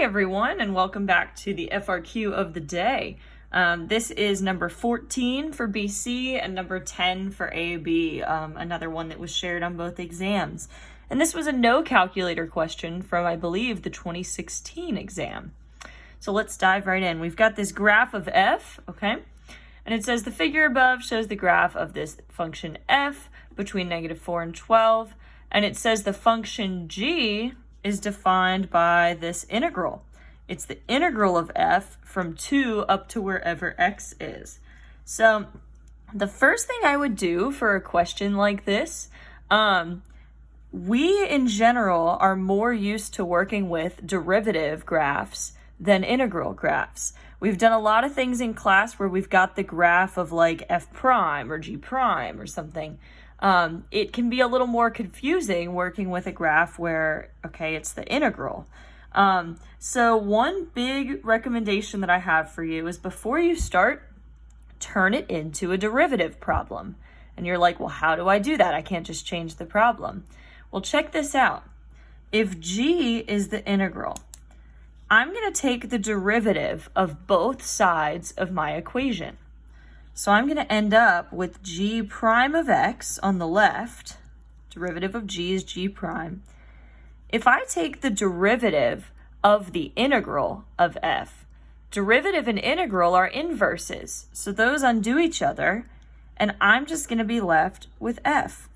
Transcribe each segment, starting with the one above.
Hey everyone, and welcome back to the FRQ of the day. This is number 14 for BC and number 10 for AB, another one that was shared on both exams. And this was a no calculator question from, I believe, the 2016 exam. So let's dive right in. We've got this graph of f, okay? And it says the figure above shows the graph of this function f between -4 and 12. And it says the function g is defined by this integral. It's the integral of f from 2 up to wherever x is. So the first thing I would do for a question like this, we in general are more used to working with derivative graphs than integral graphs. We've done a lot of things in class where we've got the graph of like f prime or g prime or something. It can be a little more confusing working with a graph where, okay, it's the integral. So one big recommendation that I have for you is before you start, turn it into a derivative problem. And you're like, well, how do I do that? I can't just change the problem. Well, check this out. If g is the integral, I'm going to take the derivative of both sides of my equation. So I'm going to end up with g prime of x on the left. Derivative of g is g prime. If I take the derivative of the integral of f, derivative and integral are inverses. So those undo each other, and I'm just going to be left with f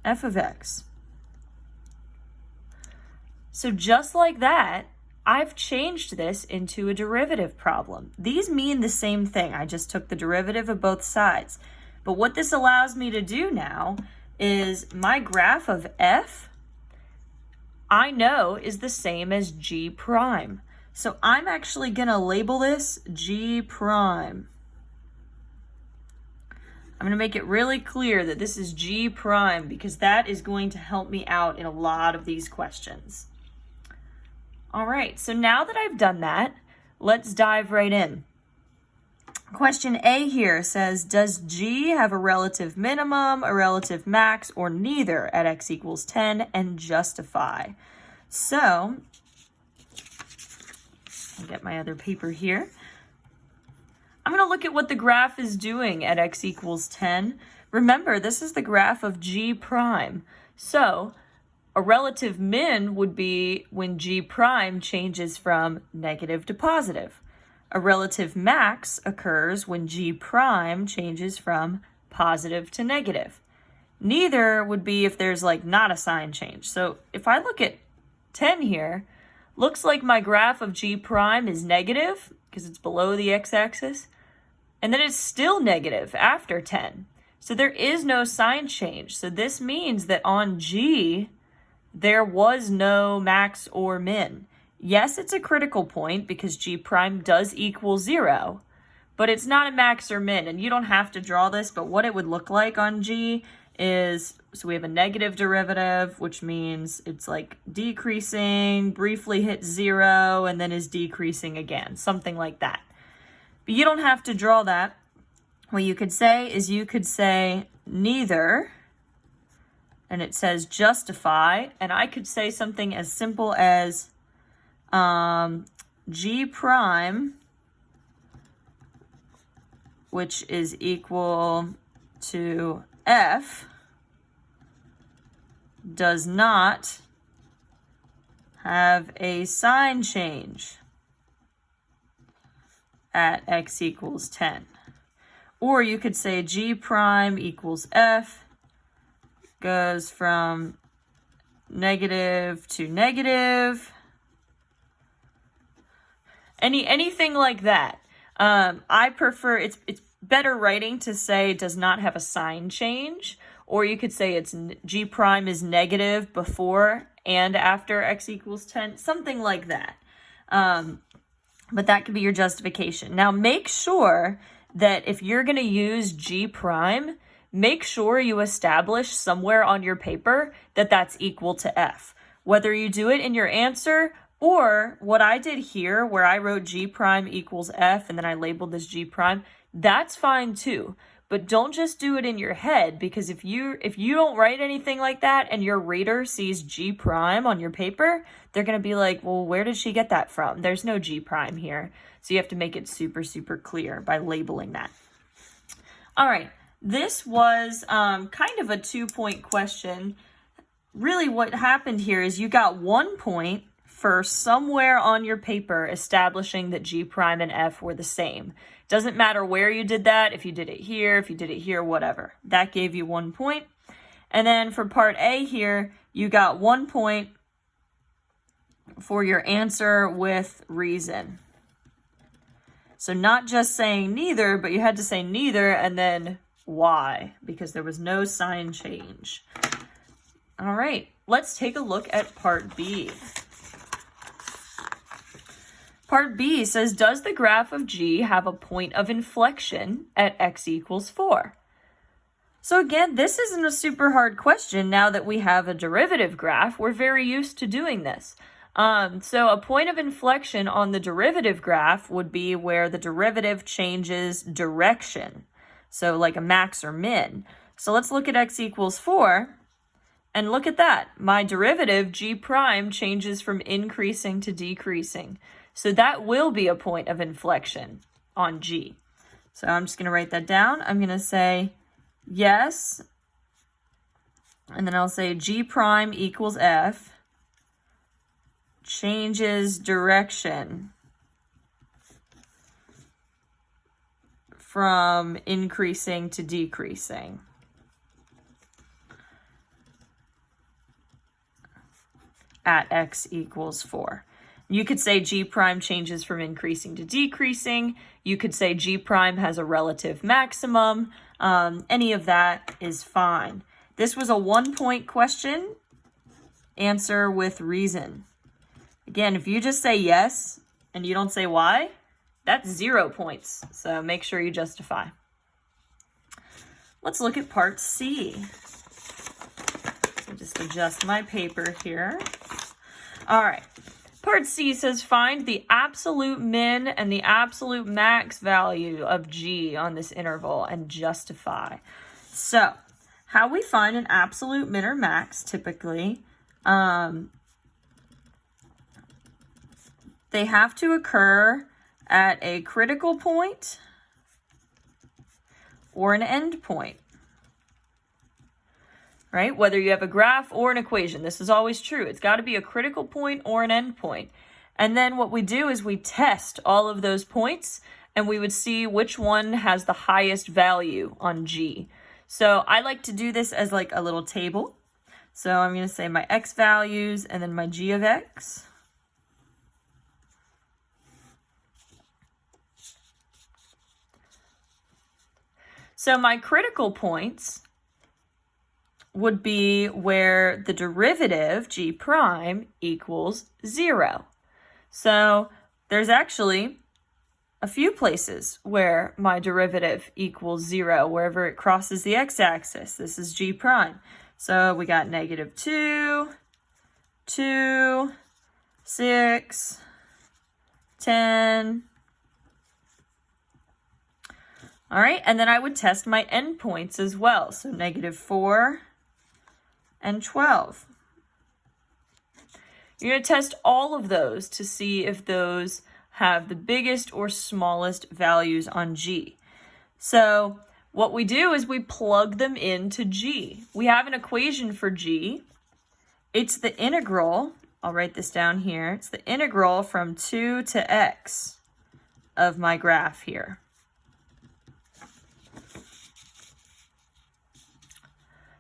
of x. So just like that, I've changed this into a derivative problem. These mean the same thing. I just took the derivative of both sides. But what this allows me to do now is my graph of f, I know is the same as g prime. So I'm actually going to label this g prime. I'm going to make it really clear that this is g prime because that is going to help me out in a lot of these questions. All right, so now that I've done that, let's dive right in. Question A here says, does g have a relative minimum, a relative max, or neither at x equals 10 and justify? So, I'll get my other paper here. I'm going to look at what the graph is doing at x equals 10. Remember, this is the graph of g prime. So, a relative min would be when g prime changes from negative to positive. A relative max occurs when g prime changes from positive to negative. Neither would be if there's like not a sign change. So if I look at 10 here, looks like my graph of g prime is negative because it's below the x-axis, and then it's still negative after 10. So there is no sign change. So this means that on g, there was no max or min. Yes, it's a critical point because g prime does equal 0, but it's not a max or min, and you don't have to draw this, but what it would look like on g is, so we have a negative derivative, which means it's like decreasing, briefly hits 0, and then is decreasing again, something like that. But you don't have to draw that. What you could say is you could say neither, and it says justify, and I could say something as simple as g prime, which is equal to f, does not have a sign change at x equals 10. Or you could say g prime equals f, goes from negative to negative. Anything like that. I prefer, it's better writing to say does not have a sign change, or you could say it's g prime is negative before and after x equals 10, something like that. But that could be your justification. Now make sure that if you're going to use g prime, make sure you establish somewhere on your paper that that's equal to f. Whether you do it in your answer or what I did here where I wrote g prime equals f and then I labeled this g prime, that's fine too. but don't just do it in your head, because if you don't write anything like that and your reader sees G prime on your paper, they're going to be like, well, where did she get that from? There's no G prime here. So you have to make it super, super clear by labeling that. All right, this was kind of a 2-point question. Really what happened here is you got 1 point for somewhere on your paper establishing that G prime and F were the same. Doesn't matter where you did that, if you did it here, whatever. That gave you 1 point. And then for part A here, you got 1 point for your answer with reason. So not just saying neither, but you had to say neither and then why, because there was no sign change. All right, let's take a look at part B. Part B says, does the graph of G have a point of inflection at x equals 4? So again, this isn't a super hard question now that we have a derivative graph. We're very used to doing this. So a point of inflection on the derivative graph would be where the derivative changes direction. So like a max or min. So let's look at x equals 4. And look at that. My derivative, G prime, changes from increasing to decreasing. So that will be a point of inflection on G. So I'm just going to write that down. I'm going to say yes. And then I'll say G prime equals F. Changes direction from increasing to decreasing. At x equals 4. You could say G prime changes from increasing to decreasing. You could say G prime has a relative maximum. Any of that is fine. This was a 1-point question. Answer with reason. Again, if you just say yes and you don't say why, that's 0 points. So make sure you justify. Let's look at part C. So just adjust my paper here. All right. Part C says find the absolute min and the absolute max value of G on this interval and justify. So how we find an absolute min or max typically, they have to occur at a critical point or an end point. Right? Whether you have a graph or an equation, this is always true. It's got to be a critical point or an end point. And then what we do is we test all of those points and we would see which one has the highest value on G. So I like to do this as like a little table. So I'm going to say my x values and then my G of x. So my critical points would be where the derivative, G prime, equals 0. So there's actually a few places where my derivative equals 0, wherever it crosses the x-axis. This is G prime. So we got -2, 2, 6, 10. All right, and then I would test my endpoints as well. So -4 and 12. You're going to test all of those to see if those have the biggest or smallest values on G. So what we do is we plug them into G. We have an equation for G. It's the integral, I'll write this down here, it's the integral from 2 to x of my graph here.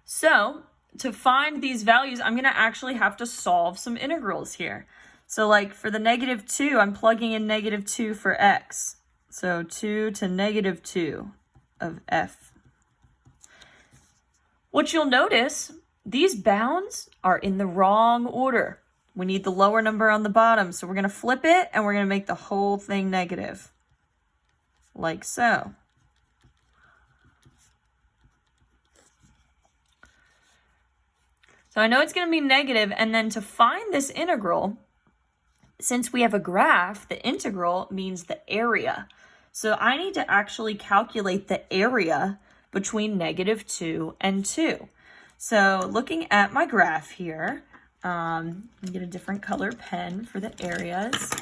So to find these values, I'm going to actually have to solve some integrals here. So like for the -2, I'm plugging in -2 for x. So 2 to -2 of f. What you'll notice, these bounds are in the wrong order. We need the lower number on the bottom. So we're going to flip it and we're going to make the whole thing negative. Like so. So I know it's going to be negative, and then to find this integral, since we have a graph, the integral means the area. So I need to actually calculate the area between -2 and 2. So looking at my graph here, let me get a different color pen for the areas.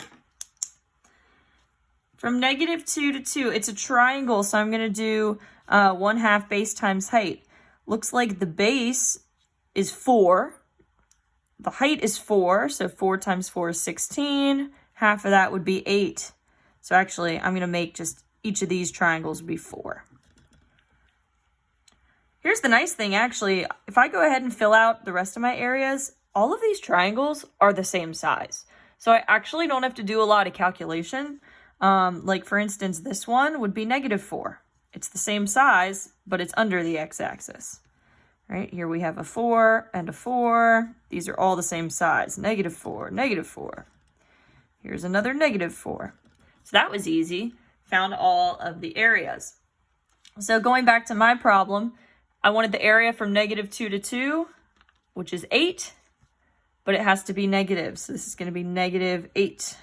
From -2 to 2, it's a triangle, so I'm going to do 1/2 base times height. Looks like the base is 4. The height is 4, so 4 times 4 is 16. Half of that would be 8. So actually, I'm going to make just each of these triangles be 4. Here's the nice thing, actually. If I go ahead and fill out the rest of my areas, all of these triangles are the same size. So I actually don't have to do a lot of calculation. Like for instance, this one would be -4. It's the same size, but it's under the x-axis. Right, here we have a 4 and a 4. These are all the same size, -4, -4. Here's another -4. So that was easy, found all of the areas. So going back to my problem, I wanted the area from -2 to 2, which is 8, but it has to be negative. So this is going to be -8.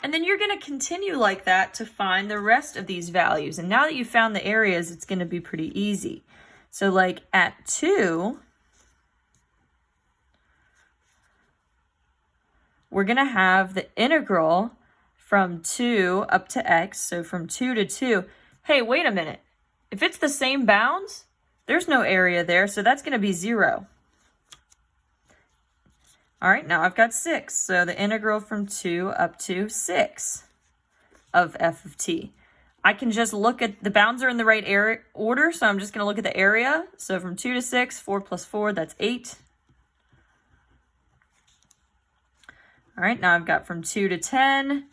And then you're going to continue like that to find the rest of these values. And now that you've found the areas, it's going to be pretty easy. So like at 2, we're going to have the integral from 2 up to x. So from 2 to 2. Hey, wait a minute. If it's the same bounds, there's no area there, so that's going to be 0. All right, now I've got 6. So the integral from 2 up to 6 of f of t. I can just look at, the bounds are in the right order, so I'm just going to look at the area. So from 2 to 6, 4 plus 4, that's 8. All right, now I've got from 2 to 10.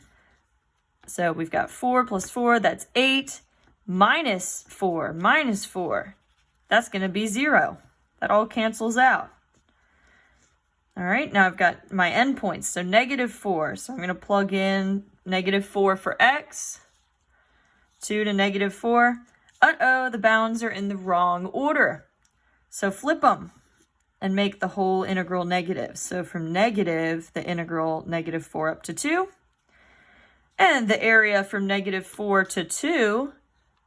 So we've got 4 plus 4, that's 8. Minus 4, that's going to be 0. That all cancels out. All right, now I've got my endpoints, so -4. So I'm going to plug in -4 for x, 2 to -4. Uh-oh, the bounds are in the wrong order. So flip them and make the whole integral negative. So from negative, the integral -4 up to 2. And the area from -4 to 2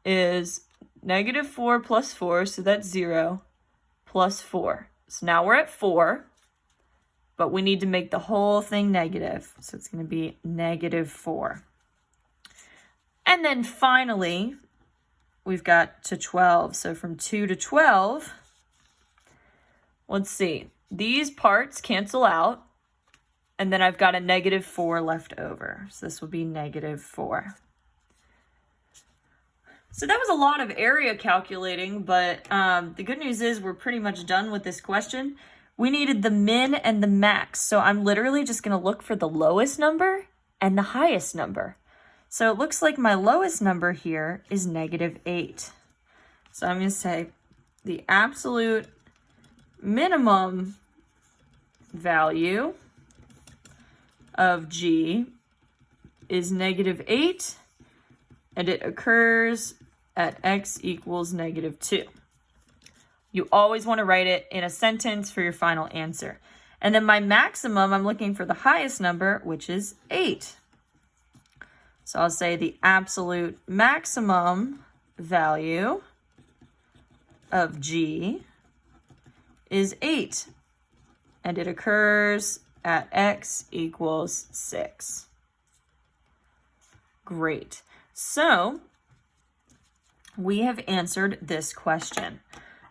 is -4 plus 4, so that's 0, plus 4. So now we're at 4, but we need to make the whole thing negative. So it's going to be -4. And then finally, we've got to 12. So from 2 to 12, let's see. These parts cancel out, and then I've got a -4 left over. So this will be -4. So that was a lot of area calculating, but the good news is we're pretty much done with this question. We needed the min and the max. So I'm literally just going to look for the lowest number and the highest number. So it looks like my lowest number here is -8. So I'm going to say the absolute minimum value of G is -8, and it occurs at x equals -2. You always want to write it in a sentence for your final answer. And then my maximum, I'm looking for the highest number, which is 8. So I'll say the absolute maximum value of G is 8, and it occurs at x equals 6. Great. So we have answered this question.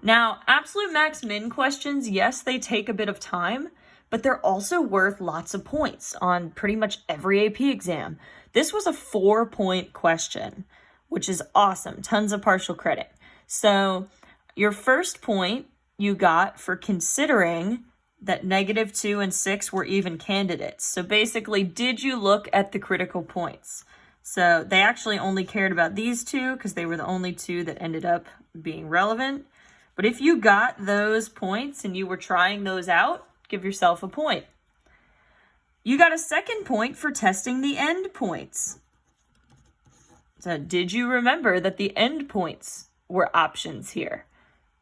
Now, absolute max min questions, yes, they take a bit of time, but they're also worth lots of points on pretty much every AP exam. This was a 4-point question, which is awesome. Tons of partial credit. So your first point you got for considering that -2 and 6 were even candidates. So basically, did you look at the critical points? So they actually only cared about these two because they were the only two that ended up being relevant. But if you got those points and you were trying those out, give yourself a point. You got a second point for testing the endpoints. So did you remember that the endpoints were options here?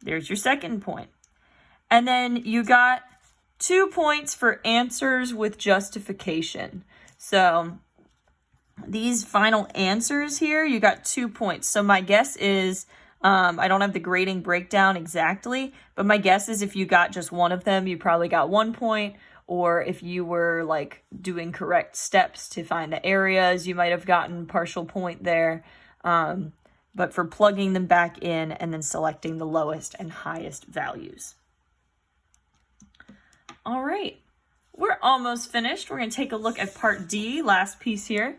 There's your second point. And then you got 2 points for answers with justification. So these final answers here, you got 2 points. So my guess is, I don't have the grading breakdown exactly, but my guess is if you got just one of them, you probably got 1 point. Or if you were like doing correct steps to find the areas, you might have gotten partial point there. But for plugging them back in and then selecting the lowest and highest values. All right, we're almost finished. We're going to take a look at part D, last piece here.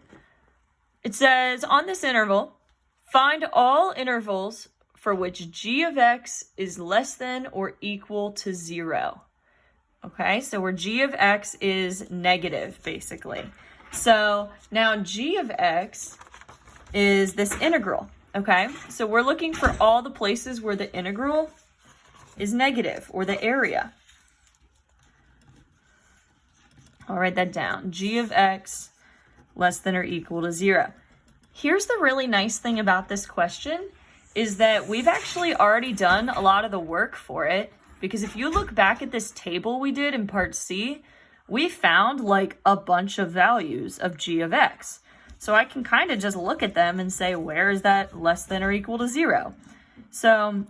It says, on this interval, find all intervals for which g of x is less than or equal to 0. Okay, so where g of x is negative, basically. So now g of x is this integral, okay? So we're looking for all the places where the integral is negative, or the area. I'll write that down. G of x less than or equal to 0. Here's the really nice thing about this question, is that we've actually already done a lot of the work for it. Because if you look back at this table we did in part C, we found like a bunch of values of g of x. So I can kind of just look at them and say, where is that less than or equal to 0? So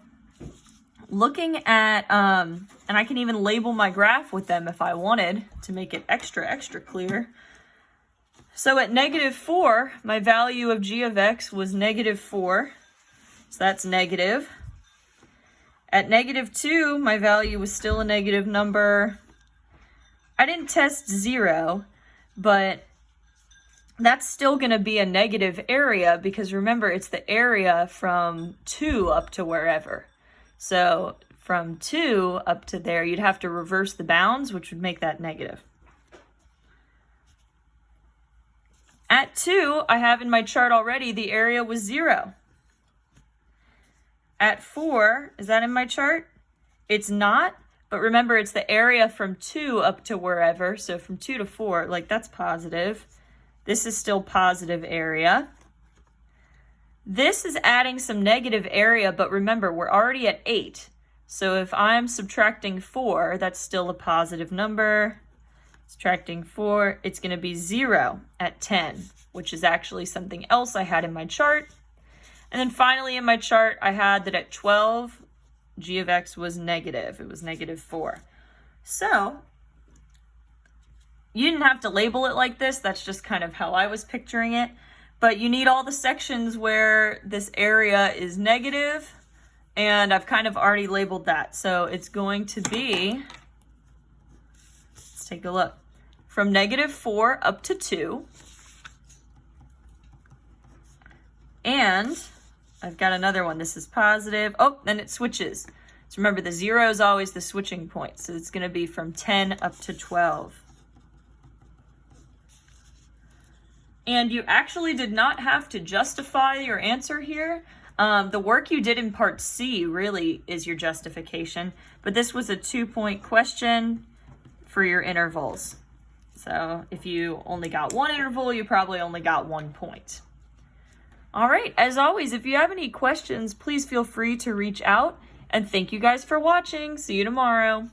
looking at, and I can even label my graph with them if I wanted to make it extra clear. So at -4, my value of g of x was -4. So that's negative. At -2, my value was still a negative number. I didn't test 0, but that's still going to be a negative area because remember, it's the area from 2 up to wherever. So from 2 up to there, you'd have to reverse the bounds, which would make that negative. At 2, I have in my chart already, the area was 0. At 4, is that in my chart? It's not, but remember it's the area from 2 up to wherever. So from 2 to 4, like that's positive. This is still positive area. This is adding some negative area, but remember we're already at 8. So if I'm subtracting 4, that's still a positive number. Subtracting 4, it's going to be 0 at 10, which is actually something else I had in my chart. And then finally in my chart, I had that at 12, g of x was negative. It was -4. So you didn't have to label it like this. That's just kind of how I was picturing it. But you need all the sections where this area is negative. And I've kind of already labeled that. So it's going to be, let's take a look, from -4 up to 2. And I've got another one. This is positive. Oh, then it switches. So remember, the 0 is always the switching point. So it's going to be from 10 up to 12. And you actually did not have to justify your answer here. The work you did in part C really is your justification. But this was a 2-point question for your intervals. So if you only got one interval, you probably only got 1 point. All right, as always, if you have any questions, please feel free to reach out. And thank you guys for watching. See you tomorrow.